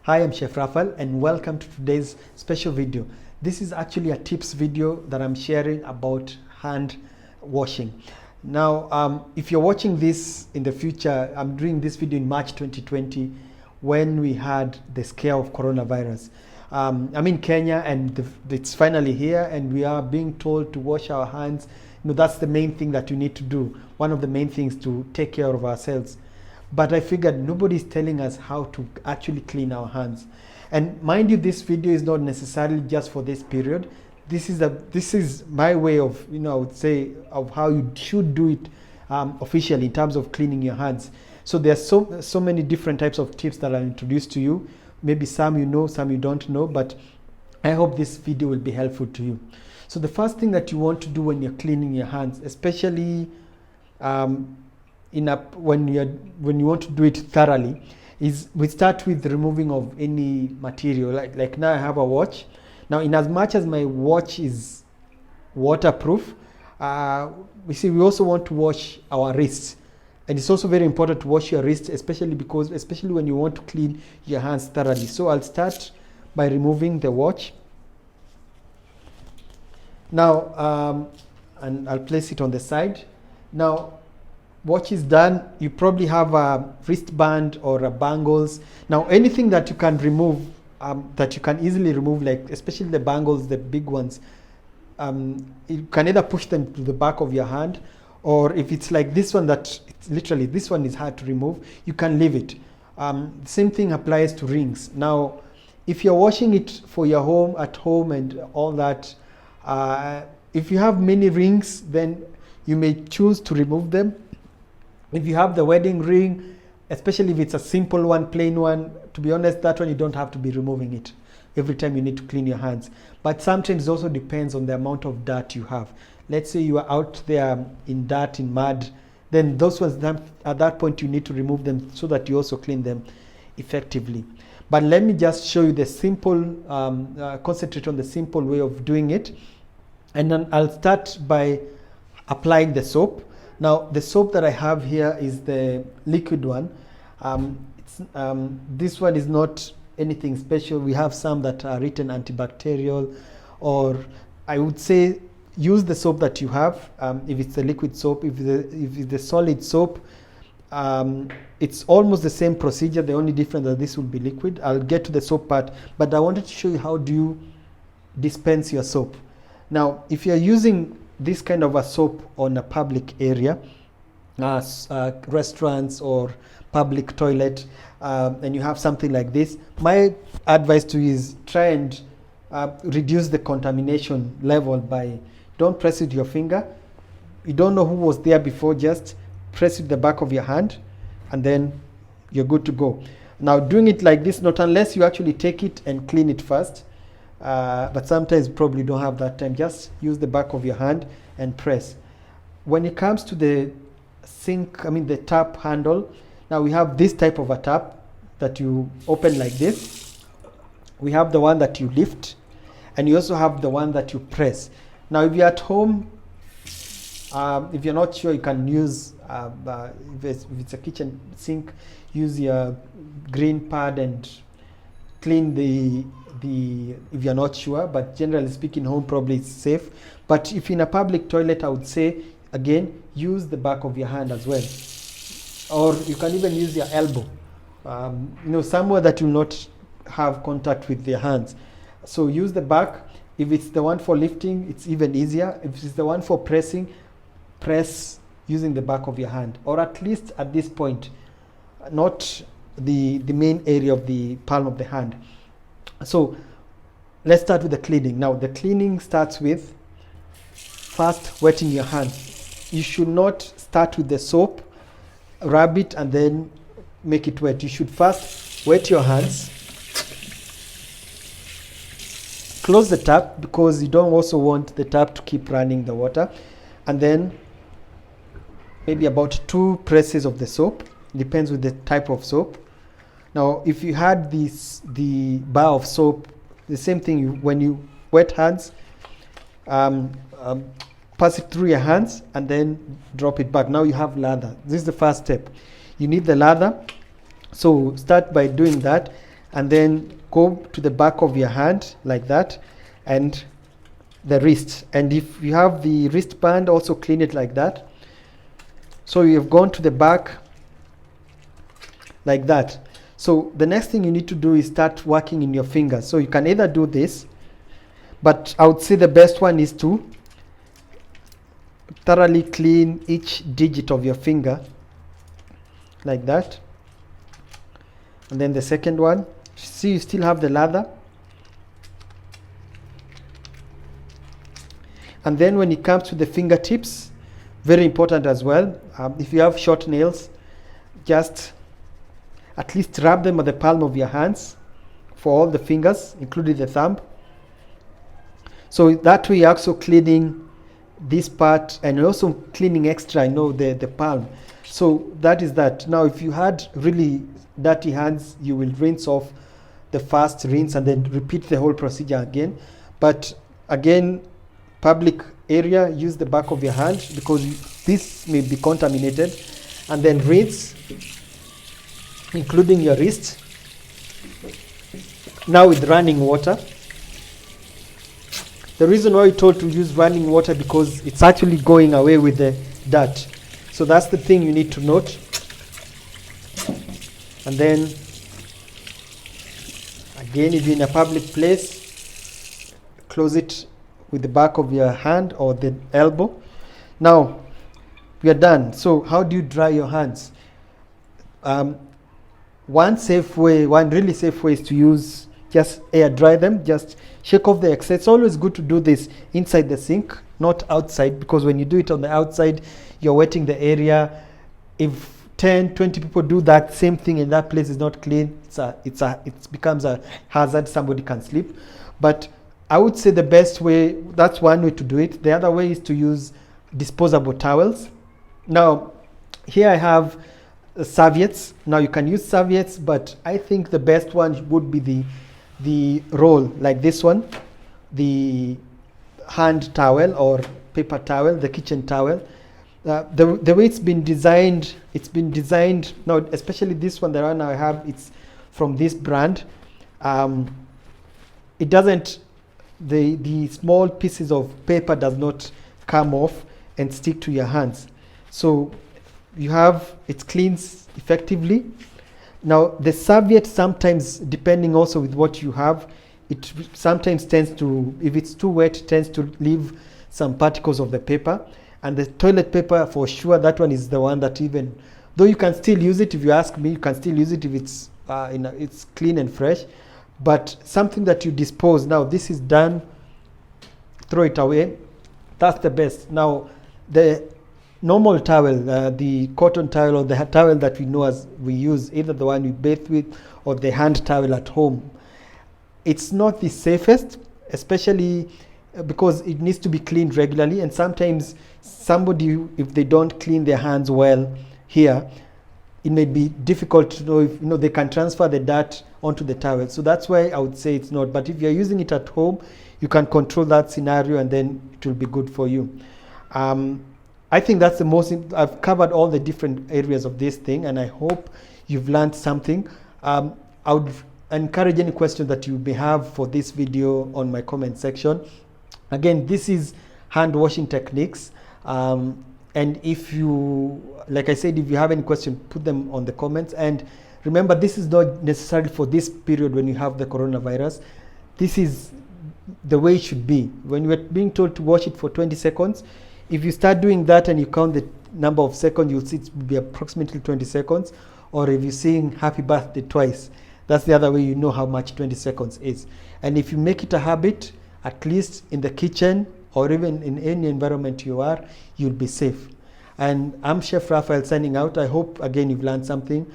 Hi, I'm Chef Raphael and welcome to today's special video. This is actually a tips video that I'm sharing about hand washing. Now, if you're watching this in the future, I'm doing this video in March 2020 when we had the scare of coronavirus. I'm in Kenya and it's finally here and we are being told to wash our hands. That's the main thing that you need to do. One of the main things to take care of ourselves. But I figured nobody's telling us how to actually clean our hands. And mind you, this video is not necessarily just for this period. This is my way of, I would say, of how you should do it officially in terms of cleaning your hands. So there's so many different types of tips that I'll introduce to you. Maybe some you know, some you don't know, but I hope this video will be helpful to you. So the first thing that you want to do when you're cleaning your hands, especially when you want to do it thoroughly, is we start with removing of any material. Like now I have a watch. Now, in as much as my watch is waterproof, we also want to wash our wrists, and it's also very important to wash your wrists, especially when you want to clean your hands thoroughly. So I'll start by removing the watch. Now, and I'll place it on the side. Now, watch is done. You probably have a wristband or a bangles. Now, anything that you can remove, that you can easily remove, like especially the bangles, the big ones, you can either push them to the back of your hand, or if it's like this one, that it's literally this one is hard to remove, you can leave it. Same thing applies to rings. Now, if you're washing it for your home, at home and all that, if you have many rings, then you may choose to remove them. If you have the wedding ring, especially if it's a simple one, plain one, to be honest, that one you don't have to be removing it every time you need to clean your hands. But sometimes it also depends on the amount of dirt you have. Let's say you are out there in dirt, in mud, then those ones, at that point you need to remove them so that you also clean them effectively. But let me just show you the simple, concentrate on the simple way of doing it. And then I'll start by applying the soap. Now, the soap that I have here is the liquid one. This one is not anything special. We have some that are written antibacterial, or I would say use the soap that you have. If it's the liquid soap, if it's the solid soap, it's almost the same procedure. The only difference that this will be liquid. I'll get to the soap part, but I wanted to show you how do you dispense your soap. Now, if you're using this kind of a soap on a public area, restaurants or public toilet, and you have something like this, my advice to you is try and reduce the contamination level by, don't press it with your finger. You don't know who was there before, just press it with the back of your hand and then you're good to go. Now, doing it like this, not unless you actually take it and clean it first, but sometimes you probably don't have that time. Just use the back of your hand and press. When it comes to the sink, the tap handle, now we have this type of a tap that you open like this. We have the one that you lift, and you also have the one that you press. Now, if you're at home, if you're not sure, you can use, if it's a kitchen sink, use your green pad and clean if you're not sure, but generally speaking, home probably it's safe. But if in a public toilet, I would say, again, use the back of your hand as well. Or you can even use your elbow, somewhere that will not have contact with your hands. So use the back. If it's the one for lifting, it's even easier. If it's the one for pressing, press using the back of your hand, or at least at this point, not the main area of the palm of the hand. So let's start with the cleaning. Now, the cleaning starts with first wetting your hands. You should not start with the soap, rub it, and then make it wet. You should first wet your hands. Close the tap because you don't also want the tap to keep running the water. And then maybe about 2 presses of the soap. Depends with the type of soap. Now, if you had the bar of soap, the same thing, when you wet hands, pass it through your hands and then drop it back. Now you have lather. This is the first step. You need the lather. So start by doing that. and then go to the back of your hand like that, and the wrist. And if you have the wristband, also clean it like that. So you have gone to the back like that. So the next thing you need to do is start working in your fingers. So you can either do this, but I would say the best one is to thoroughly clean each digit of your finger like that. And then the second one, see, you still have the lather. And then when it comes to the fingertips, very important as well. If you have short nails, just at least rub them on the palm of your hands for all the fingers, including the thumb. So that way you're also cleaning this part, and also cleaning extra, the palm. So that is that. Now, if you had really dirty hands, you will rinse off the first rinse and then repeat the whole procedure again. But again, public area, use the back of your hand because this may be contaminated, and then rinse, including your wrist. Now with running water. The reason why we're told to use running water, because it's actually going away with the dirt. So that's the thing you need to note. And then again, if you're in a public place, close it with the back of your hand or the elbow. Now we are done. So how do you dry your hands? One really safe way is to use, just air dry them, just shake off the excess. It's always good to do this inside the sink, not outside, because when you do it on the outside, you're wetting the area. If 10, 20 people do that same thing and that place is not clean, it becomes a hazard, somebody can slip. But I would say the best way, that's one way to do it. The other way is to use disposable towels. Now, here I have serviettes. Now you can use serviettes, but I think the best one would be the roll, like this one, the hand towel or paper towel, the kitchen towel. The way it's been designed now, especially this one, the one I have, it's from this brand. It doesn't, the small pieces of paper does not come off and stick to your hands. So it cleans effectively. Now the serviette, sometimes depending also with what you have, it sometimes tends to, if it's too wet, it tends to leave some particles of the paper. And the toilet paper, for sure, that one is the one that, even though you can still use it, if you ask me, you can still use it if it's it's clean and fresh. But something that you dispose, now this is done, throw it away, that's the best. Now the normal towel, the cotton towel or the towel that we use, either the one we bathe with or the hand towel at home, it's not the safest, especially because it needs to be cleaned regularly. And sometimes somebody, if they don't clean their hands well here, it may be difficult to know if they can transfer the dirt onto the towel. So that's why I would say it's not. But if you're using it at home, you can control that scenario, and then it will be good for you. I think that's the most. I've covered all the different areas of this thing, and I hope you've learned something. I would encourage any questions that you may have for this video on my comment section. Again, this is hand washing techniques. And if you, like I said, if you have any question, put them on the comments. And remember, this is not necessarily for this period when you have the coronavirus. This is the way it should be. When you are being told to wash it for 20 seconds, if you start doing that and you count the number of seconds, you'll see it will be approximately 20 seconds. Or if you're saying happy birthday twice, that's the other way you know how much 20 seconds is. And if you make it a habit, at least in the kitchen or even in any environment you are, you'll be safe. And I'm Chef Raphael signing out. I hope, again, you've learned something.